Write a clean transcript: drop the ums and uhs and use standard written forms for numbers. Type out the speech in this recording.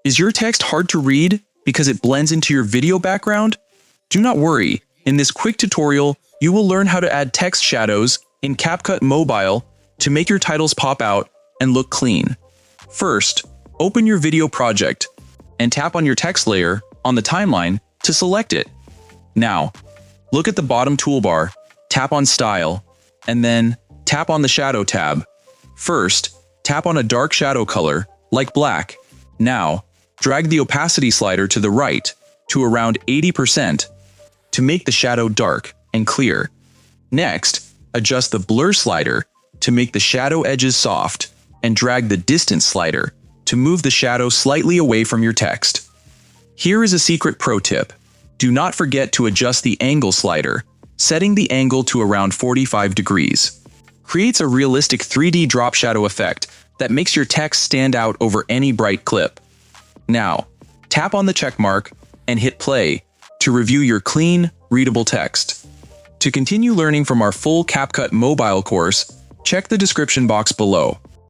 Is your text hard to read because it blends into your video background? Do not worry. In this quick tutorial, you will learn how to add text shadows in CapCut Mobile to make your titles pop out and look clean. First, open your video project and tap on your text layer on the timeline to select it. Now, look at the bottom toolbar, tap on Style, and then tap on the Shadow tab. First, tap on a dark shadow color, like black. Now, drag the opacity slider to the right to around 80% to make the shadow dark and clear. Next, adjust the blur slider to make the shadow edges soft and drag the distance slider to move the shadow slightly away from your text. Here is a secret pro tip. Do not forget to adjust the angle slider, setting the angle to around 45 degrees. Creates a realistic 3D drop shadow effect that makes your text stand out over any bright clip. Now, tap on the check mark and hit play to review your clean, readable text. To continue learning from our full CapCut Mobile course, check the description box below.